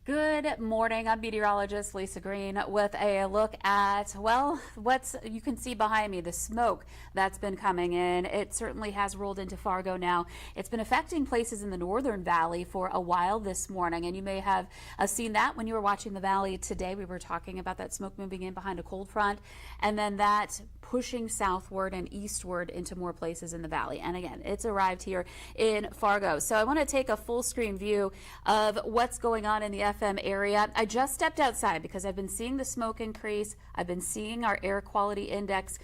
Good morning. I'm meteorologist Lisa Green with a look at, well, what's you can see behind me, the smoke that's been coming in. It certainly has rolled into Fargo now. It's been affecting places in the northern valley for a while this morning, and you may have seen that when you were watching the valley today. We were talking about that smoke moving in behind a cold front, and then that pushing southward and eastward into more places in the valley. And again, it's arrived here in Fargo. So I want to take a full screen view of what's going on in the FM area. I just stepped outside because I've been seeing the smoke increase. I've been seeing our air quality index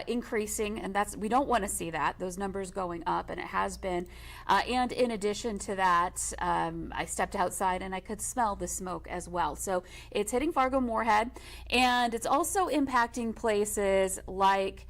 increasing, and we don't want to see that, those numbers going up, and it has been. And in addition to that, I stepped outside and I could smell the smoke as well. So it's hitting Fargo-Moorhead, and it's also impacting places like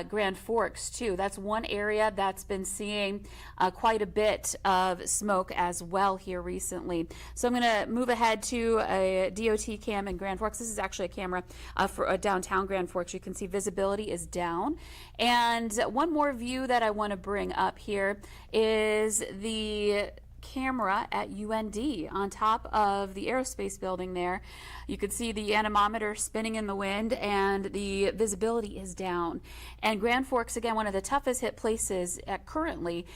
Grand Forks too. That's one area that's been seeing quite a bit of smoke as well here recently. So I'm going to move ahead to a DOT cam in Grand Forks. This is actually a camera for downtown Grand Forks. You can see visibility is down. And one more view that I want to bring up here is the camera at UND on top of the aerospace building there. You can see the anemometer spinning in the wind, and the visibility is down. And Grand Forks, again, one of the toughest hit places currently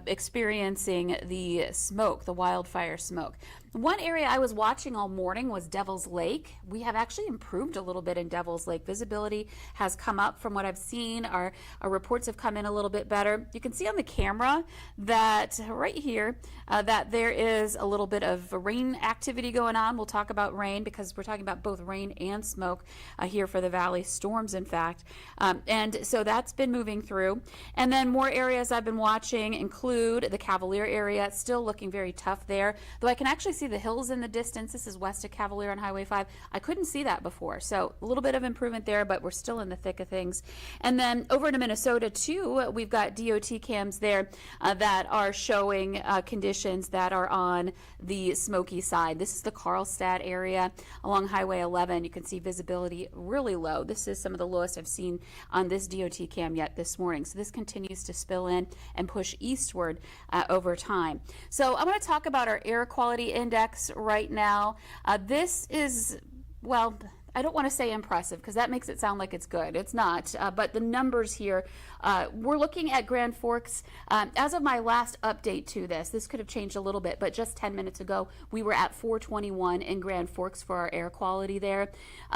experiencing the smoke, the wildfire smoke. One area I was watching all morning was Devil's Lake. We have actually improved a little bit in Devil's Lake. Visibility has come up from what I've seen. Our reports have come in a little bit better. You can see on the camera that right here that there is a little bit of rain activity going on. We'll talk about rain because we're talking about both rain and smoke here for the valley, storms in fact. And so that's been moving through. And then more areas I've been watching include the Cavalier area. It's still looking very tough there, though I can actually see the hills in the distance. This is west of Cavalier on Highway 5. I couldn't see that before, so a little bit of improvement there, but we're still in the thick of things. And then over to Minnesota too, we've got DOT cams there that are showing conditions that are on the Smoky side. This is the Carlstadt area along Highway 11. You can see visibility really low. This is some of the lowest I've seen on this DOT cam yet this morning. So this continues to spill in and push eastward over time. So I'm going to talk about our air quality index right now. This is, well, I don't want to say impressive because that makes it sound like it's good. It's not, but the numbers here, we're looking at Grand Forks. As of my last update to this could have changed a little bit, but just 10 minutes ago, we were at 421 in Grand Forks for our air quality there.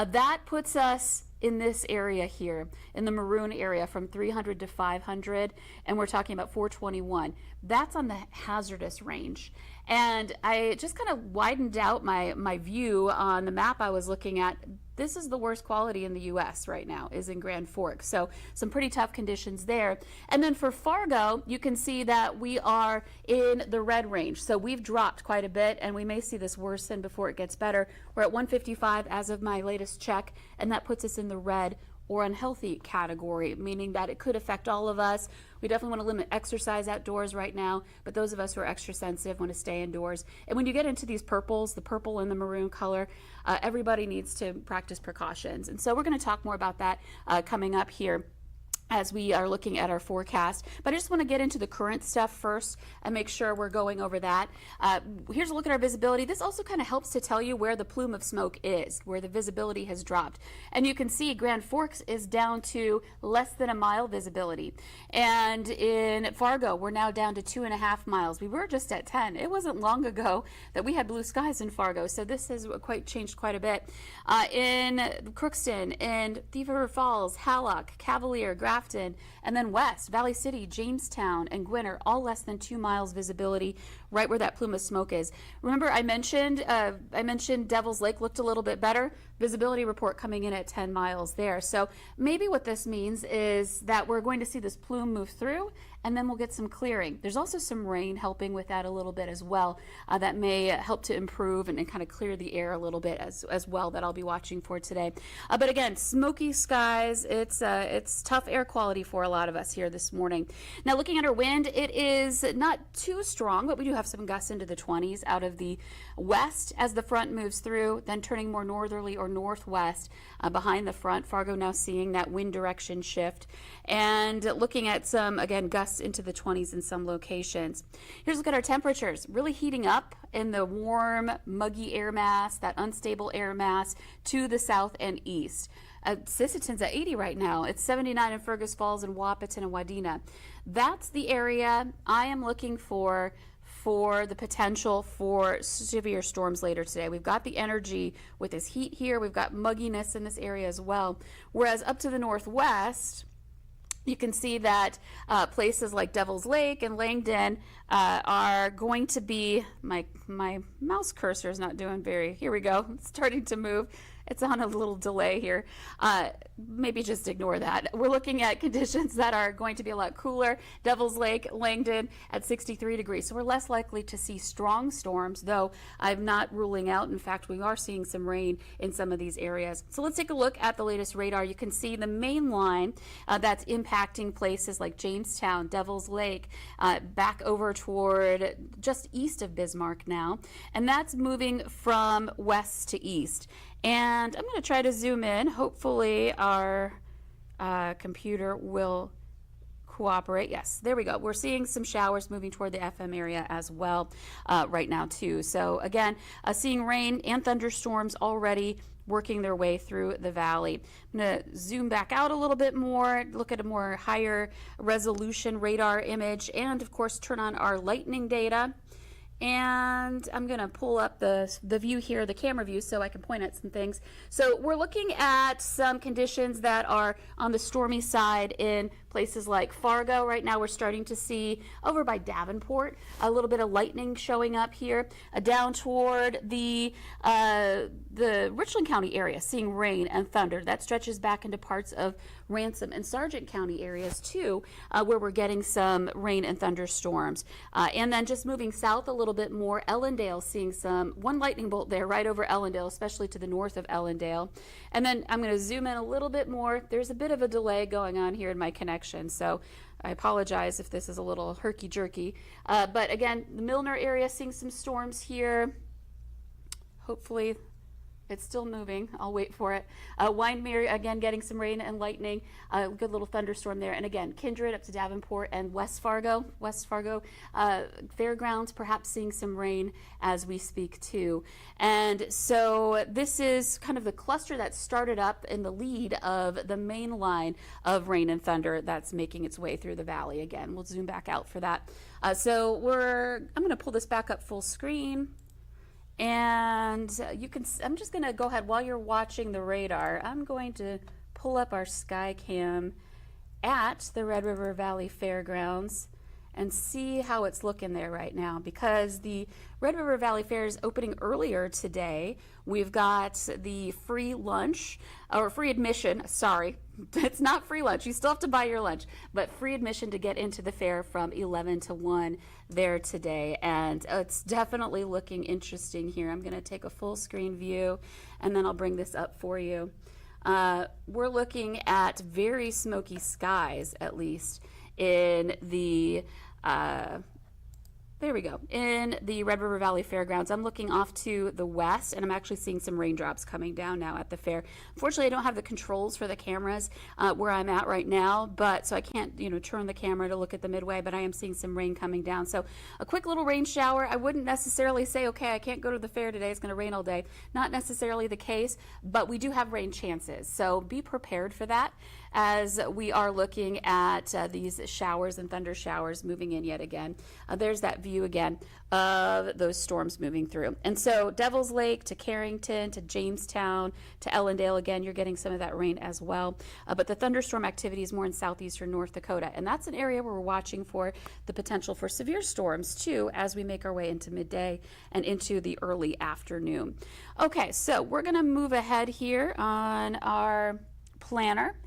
That puts us in this area here, in the maroon area from 300 to 500, and we're talking about 421. That's on the hazardous range. And I just kind of widened out my view on the map I was looking at. This is the worst quality in the U.S. right now, is in Grand Forks. So some pretty tough conditions there. And then for Fargo, you can see that we are in the red range. So we've dropped quite a bit, and we may see this worsen before it gets better. We're at 155 as of my latest check, and that puts us in the red or unhealthy category, meaning that it could affect all of us. We definitely want to limit exercise outdoors right now, but those of us who are extra sensitive want to stay indoors. And when you get into these purples, the purple and the maroon color, everybody needs to practice precautions. And so we're going to talk more about that coming up here as we are looking at our forecast. But I just want to get into the current stuff first and make sure we're going over that. Here's a look at our visibility. This also kind of helps to tell you where the plume of smoke is, where the visibility has dropped. And you can see Grand Forks is down to less than a mile visibility. And in Fargo, we're now down to 2.5 miles. We were just at 10. It wasn't long ago that we had blue skies in Fargo, so this has changed quite a bit. In Crookston, in Thief River Falls, Hallock, Cavalier, Grafton, and then west, Valley City, Jamestown, and Gwinner, all less than 2 miles visibility, right where that plume of smoke is. Remember, I mentioned Devil's Lake looked a little bit better. Visibility report coming in at 10 miles there. So maybe what this means is that we're going to see this plume move through, and then we'll get some clearing. There's also some rain helping with that a little bit as well. That may help to improve and kind of clear the air a little bit as well, that I'll be watching for today. But again, smoky skies, it's tough air quality for a lot of us here this morning. Now looking at our wind, it is not too strong, but we do have have some gusts into the 20s out of the west as the front moves through, then turning more northerly or northwest behind the front. Fargo now seeing that wind direction shift and looking at some, again, gusts into the 20s in some locations. Here's a look at our temperatures. Really heating up in the warm, muggy air mass, that unstable air mass to the south and east. Sisseton's at 80 right now. It's 79 in Fergus Falls and Wahpeton and Wadena. That's the area I am looking for the potential for severe storms later today. We've got the energy with this heat here. We've got mugginess in this area as well. Whereas up to the northwest, you can see that places like Devil's Lake and Langdon are going to be, my mouse cursor is not doing here we go, it's starting to move. It's on a little delay here. Maybe just ignore that. We're looking at conditions that are going to be a lot cooler. Devil's Lake, Langdon at 63 degrees. So we're less likely to see strong storms, though I'm not ruling out. In fact, we are seeing some rain in some of these areas. So let's take a look at the latest radar. You can see the main line that's impacting places like Jamestown, Devil's Lake, back over toward just east of Bismarck now. And that's moving from west to east. And I'm going to try to zoom in. Hopefully our computer will cooperate. Yes, there we go. We're seeing some showers moving toward the FM area as well right now too. So again, seeing rain and thunderstorms already working their way through the valley. I'm going to zoom back out a little bit more, look at a more higher resolution radar image, and of course turn on our lightning data. And I'm going to pull up the view here, the camera view, so I can point at some things. So we're looking at some conditions that are on the stormy side in places like Fargo. Right now we're starting to see over by Davenport a little bit of lightning showing up here. Down toward the Richland County area, seeing rain and thunder. That stretches back into parts of Ransom and Sargent County areas too, where we're getting some rain and thunderstorms. And then just moving south a little bit more, Ellendale seeing one lightning bolt there right over Ellendale, especially to the north of Ellendale. And then I'm going to zoom in a little bit more. There's a bit of a delay going on here in my connection, so I apologize if this is a little herky-jerky. But again, the Milner area seeing some storms here. Hopefully it's still moving. I'll wait for it. Wyndmere, again, getting some rain and lightning. Good little thunderstorm there. And again, Kindred up to Davenport and West Fargo Fairgrounds, perhaps seeing some rain as we speak too. And so this is kind of the cluster that started up in the lead of the main line of rain and thunder that's making its way through the valley. Again, we'll zoom back out for that. I'm going to pull this back up full screen. And I'm just going to go ahead while you're watching the radar. I'm going to pull up our sky cam at the Red River Valley Fairgrounds and see how it's looking there right now, because the Red River Valley Fair is opening earlier today. We've got the free lunch, or free admission, sorry, it's not free lunch, you still have to buy your lunch, but free admission to get into the fair from 11 to 1 there today. And it's definitely looking interesting here. I'm going to take a full screen view and then I'll bring this up for you. We're looking at very smoky skies, at least in the there we go. In the Red River Valley Fairgrounds, I'm looking off to the west, and I'm actually seeing some raindrops coming down now at the fair. Unfortunately, I don't have the controls for the cameras where I'm at right now, so I can't, turn the camera to look at the midway, but I am seeing some rain coming down. So a quick little rain shower. I wouldn't necessarily say, okay, I can't go to the fair today, it's going to rain all day. Not necessarily the case, but we do have rain chances. So be prepared for that as we are looking at these showers and thunder showers moving in yet again. There's that view again of those storms moving through. And so Devil's Lake to Carrington to Jamestown to Ellendale, again, you're getting some of that rain as well. But the thunderstorm activity is more in southeastern North Dakota. And that's an area where we're watching for the potential for severe storms too as we make our way into midday and into the early afternoon. Okay, so we're going to move ahead here on our planner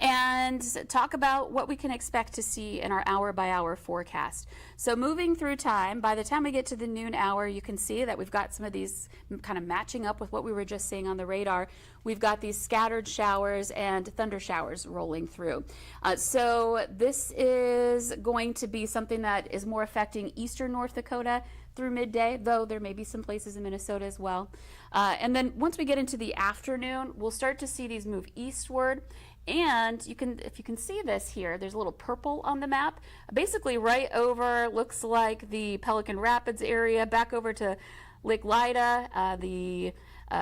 and talk about what we can expect to see in our hour-by-hour forecast. So moving through time, by the time we get to the noon hour, you can see that we've got some of these kind of matching up with what we were just seeing on the radar. We've got these scattered showers and thunder showers rolling through. So this is going to be something that is more affecting eastern North Dakota, through midday, though there may be some places in Minnesota as well. And then once we get into the afternoon, we'll start to see these move eastward. And if you can see this here, there's a little purple on the map. Basically right over, looks like the Pelican Rapids area, back over to Lake Lida, the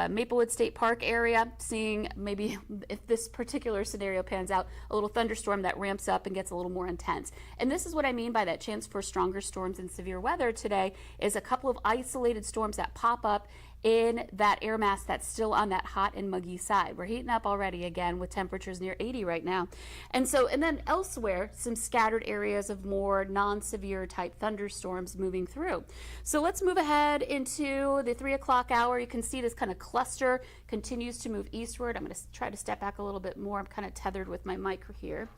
Maplewood State Park area, seeing maybe, if this particular scenario pans out, a little thunderstorm that ramps up and gets a little more intense. And this is what I mean by that chance for stronger storms and severe weather today, is a couple of isolated storms that pop up in that air mass that's still on that hot and muggy side. We're heating up already again with temperatures near 80 right now. And then elsewhere, some scattered areas of more non-severe type thunderstorms moving through. So let's move ahead into the 3 o'clock hour. You can see this kind of cluster continues to move eastward. I'm going to try to step back a little bit more. I'm kind of tethered with my mic here.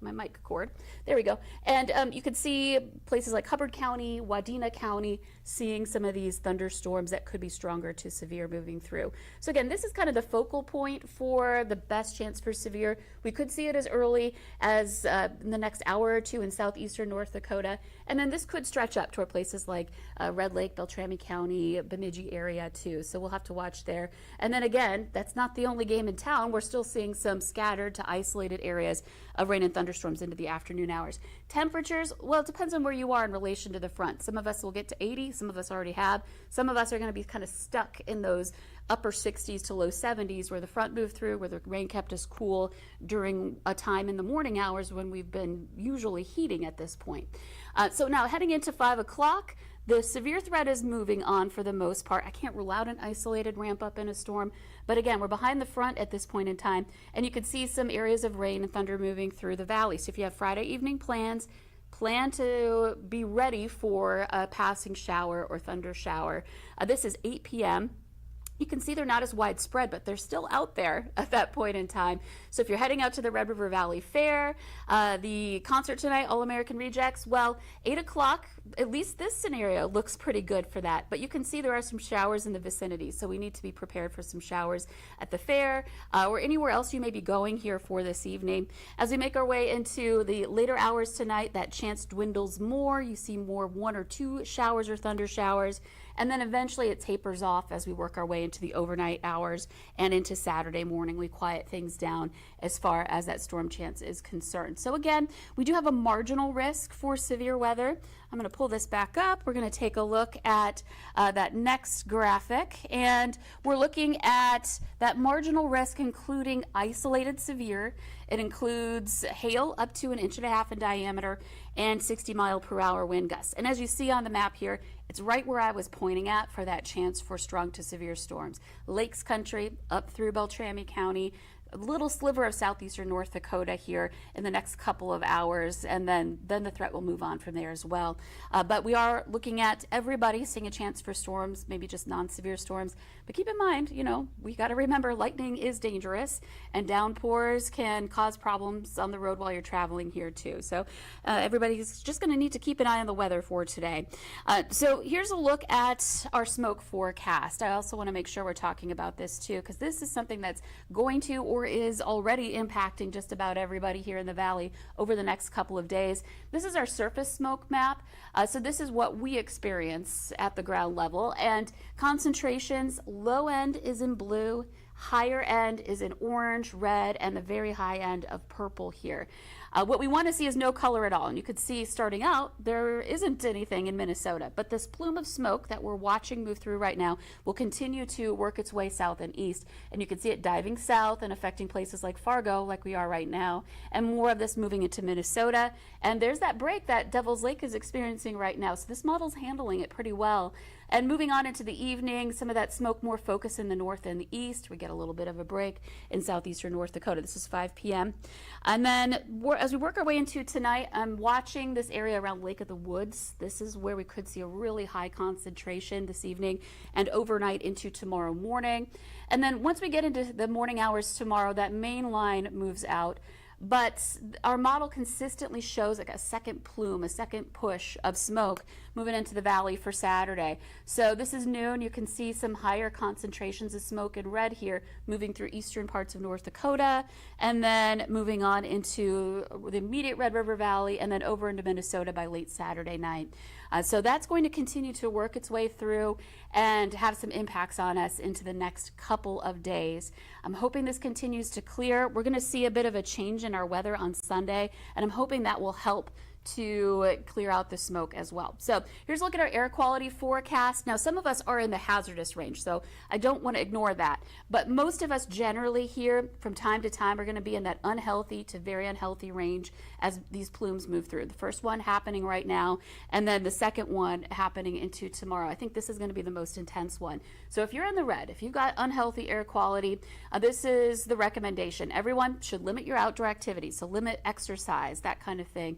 My mic cord. There we go. And you can see places like Hubbard County, Wadena County, seeing some of these thunderstorms that could be stronger to severe moving through. So again, this is kind of the focal point for the best chance for severe. We could see it as early as in the next hour or two in southeastern North Dakota. And then this could stretch up toward places like Red Lake, Beltrami County, Bemidji area too. So we'll have to watch there. And then again, that's not the only game in town. We're still seeing some scattered to isolated areas of rain and thunderstorms into the afternoon hours. Temperatures, well, it depends on where you are in relation to the front. Some of us will get to 80, some of us already have. Some of us are going to be kind of stuck in those upper 60s to low 70s where the front moved through, where the rain kept us cool during a time in the morning hours when we've been usually heating at this point. So now heading into 5 o'clock, the severe threat is moving on for the most part. I can't rule out an isolated ramp up in a storm, but again, we're behind the front at this point in time, and you can see some areas of rain and thunder moving through the valley. So if you have Friday evening plans, plan to be ready for a passing shower or thunder shower. This is 8 p.m. You can see they're not as widespread, but they're still out there at that point in time. So if you're heading out to the Red River Valley Fair, the concert tonight, All American Rejects, well, 8 o'clock, at least this scenario looks pretty good for that. But you can see there are some showers in the vicinity, so we need to be prepared for some showers at the fair or anywhere else you may be going here for this evening. As we make our way into the later hours tonight, that chance dwindles more. You see more 1 or 2 showers or thunder showers. And then eventually it tapers off as we work our way into the overnight hours and into Saturday morning. We quiet things down as far as that storm chance is concerned. So again, we do have a marginal risk for severe weather. I'm going to pull this back up. We're going to take a look at that next graphic, and we're looking at that marginal risk including isolated severe. It includes hail up to 1.5 inches in diameter and 60-mile-per-hour wind gusts. And as you see on the map here, it's right where I was pointing at for that chance for strong to severe storms. Lakes country up through Beltrami County, a little sliver of southeastern North Dakota here in the next couple of hours, and then the threat will move on from there as well. But we are looking at everybody seeing a chance for storms, maybe just non-severe storms. But keep in mind, you know, we got to remember lightning is dangerous, and downpours can cause problems on the road while you're traveling here too. So everybody's just going to need to keep an eye on the weather for today. So here's a look at our smoke forecast. I also want to make sure we're talking about this too, because this is something that's going to or is already impacting just about everybody here in the valley over the next couple of days. This is our surface smoke map. So this is what we experience at the ground level, and concentrations, low end is in blue, higher end is in orange, red, and the very high end of purple here. What we want to see is no color at all, and you could see starting out there isn't anything in Minnesota, but this plume of smoke that we're watching move through right now will continue to work its way south and east, and you can see it diving south and affecting places like Fargo like we are right now, and more of this moving into Minnesota. And there's that break that Devil's Lake is experiencing right now, so this model's handling it pretty well. And moving on into the evening, some of that smoke more focused in the north and the east. We get a little bit of a break in southeastern North Dakota. This is 5 p.m. And then as we work our way into tonight, I'm watching this area around Lake of the Woods. This is where we could see a really high concentration this evening and overnight into tomorrow morning. And then once we get into the morning hours tomorrow, that main line moves out. but our model consistently shows like a second plume, a second push of smoke moving into the valley for Saturday. So this is noon. You can see some higher concentrations of smoke in red here moving through eastern parts of North Dakota, and then moving on into the immediate Red River Valley, and then over into Minnesota by late Saturday night. So that's going to continue to work its way through and have some impacts on us into the next couple of days. I'm hoping this continues to clear. We're going to see a bit of a change in our weather on Sunday, and I'm hoping that will help to clear out the smoke as well. So here's a look at our air quality forecast. Now, some of us are in the hazardous range, so I don't want to ignore that. But most of us generally here from time to time are going to be in that unhealthy to very unhealthy range as these plumes move through. The first one happening right now, and then the second one happening into tomorrow. I think this is going to be the most intense one. So if you're in the red, if you've got unhealthy air quality, this is the recommendation. Everyone should limit your outdoor activities, so limit exercise, that kind of thing.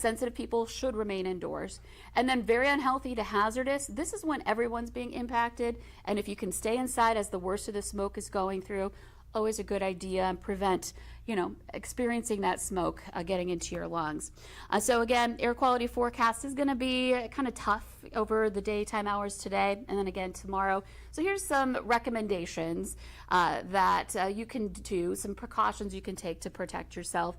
Sensitive people should remain indoors. And then very unhealthy to hazardous, this is when everyone's being impacted. And if you can stay inside as the worst of the smoke is going through, always a good idea, and prevent, experiencing that smoke getting into your lungs. So again, air quality forecast is going to be kind of tough over the daytime hours today, and then again tomorrow. So here's some recommendations that you can do, some precautions you can take to protect yourself.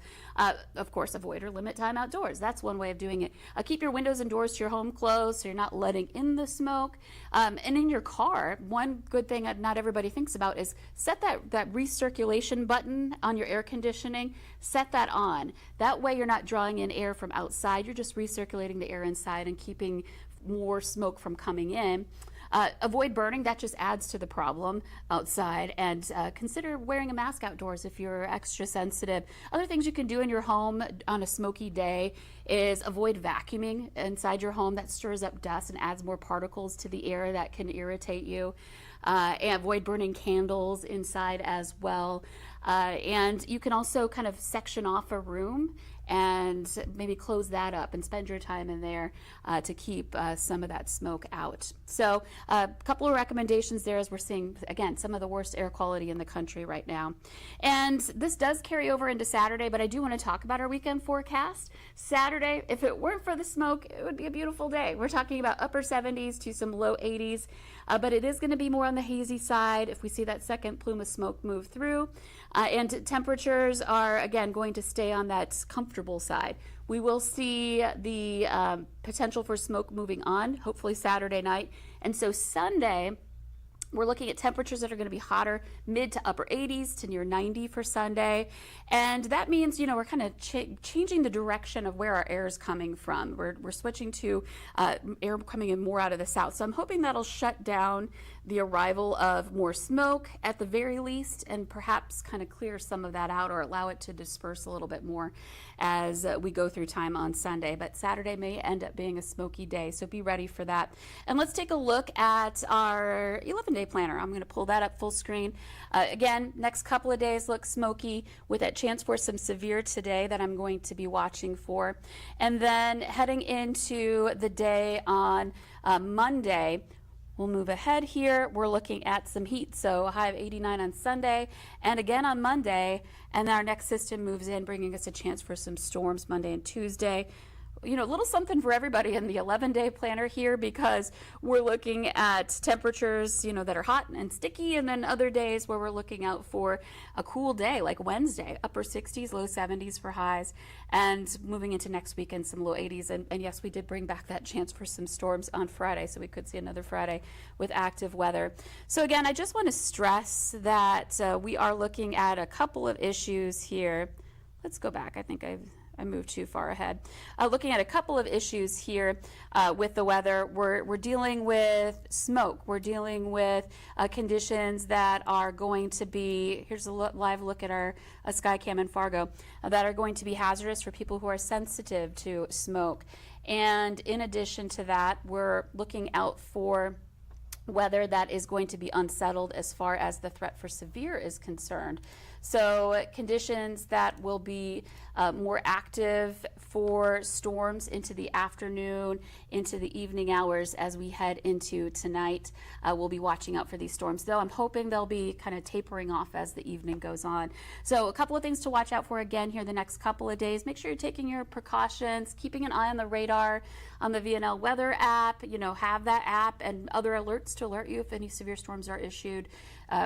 Of course, avoid or limit time outdoors. That's one way of doing it. Keep your windows and doors to your home closed so you're not letting in the smoke. And in your car, one good thing that not everybody thinks about is set that recirculation button on your air conditioning. Set that on. That way you're not drawing in air from outside. You're just recirculating the air inside and keeping more smoke from coming in. Avoid burning, that just adds to the problem outside, and consider wearing a mask outdoors if you're extra sensitive. Other things you can do in your home on a smoky day is avoid vacuuming inside your home. That stirs up dust and adds more particles to the air that can irritate you. And avoid burning candles inside as well. And you can also kind of section off a room and maybe close that up and spend your time in there to keep some of that smoke out. So a couple of recommendations there as we're seeing, again, some of the worst air quality in the country right now. And this does carry over into Saturday, but I do want to talk about our weekend forecast. Saturday, if it weren't for the smoke, it would be a beautiful day. We're talking about upper 70s to some low 80s, but it is going to be more on the hazy side if we see that second plume of smoke move through. And temperatures are, again, going to stay on that comfortable side. We will see the potential for smoke moving on, hopefully Saturday night. And so Sunday, we're looking at temperatures that are going to be hotter, mid to upper 80s to near 90 for Sunday. And that means, we're kind of changing the direction of where our air is coming from. We're switching to air coming in more out of the south. So I'm hoping that'll shut down the arrival of more smoke at the very least, and perhaps kind of clear some of that out or allow it to disperse a little bit more as we go through time on Sunday. But Saturday may end up being a smoky day, so be ready for that. And let's take a look at our 11-day planner. I'm going to pull that up full screen. Again, next couple of days look smoky with that chance for some severe today that I'm going to be watching for. And then heading into the day on Monday, we'll move ahead here. We're looking at some heat, so a high of 89 on Sunday and again on Monday. And our next system moves in, bringing us a chance for some storms Monday and Tuesday. A little something for everybody in the 11-day planner here, because we're looking at temperatures, that are hot and sticky, and then other days where we're looking out for a cool day like Wednesday, upper 60s, low 70s for highs, and moving into next weekend, some low 80s. And yes, we did bring back that chance for some storms on Friday, so we could see another Friday with active weather. So again, I just want to stress that we are looking at a couple of issues here. Let's go back. I think I moved too far ahead. Looking at a couple of issues here with the weather. We're dealing with smoke. We're dealing with conditions that are going to be, here's a live look at our Skycam in Fargo, that are going to be hazardous for people who are sensitive to smoke. And in addition to that, we're looking out for weather that is going to be unsettled as far as the threat for severe is concerned. So conditions that will be more active for storms into the afternoon, into the evening hours as we head into tonight. We'll be watching out for these storms, though I'm hoping they'll be kind of tapering off as the evening goes on. So a couple of things to watch out for again here the next couple of days. Make sure you're taking your precautions, keeping an eye on the radar on the VNL weather app. You know, have that app and other alerts to alert you if any severe storms are issued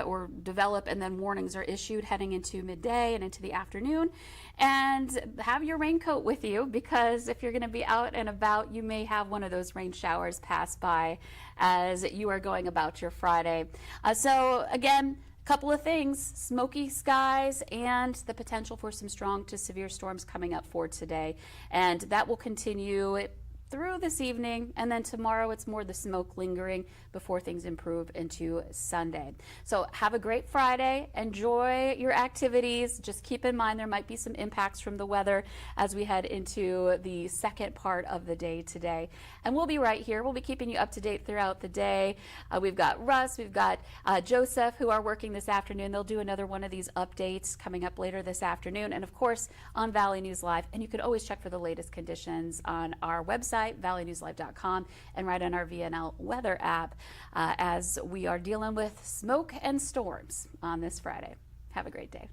or develop, and then warnings are issued heading into midday and into the afternoon. And have your raincoat with you, because if you're going to be out and about, you may have one of those rain showers pass by as you are going about your Friday. So again, couple of things: smoky skies and the potential for some strong to severe storms coming up for today, and that will continue through this evening, and then tomorrow it's more the smoke lingering before things improve into Sunday. So have a great Friday. Enjoy your activities. Just keep in mind there might be some impacts from the weather as we head into the second part of the day today. And we'll be right here. We'll be keeping you up to date throughout the day. We've got Russ, we've got Joseph, who are working this afternoon. They'll do another one of these updates coming up later this afternoon, and of course on Valley News Live. And you can always check for the latest conditions on our website, valleynewslive.com, and right on our VNL weather app as we are dealing with smoke and storms on this Friday. Have a great day.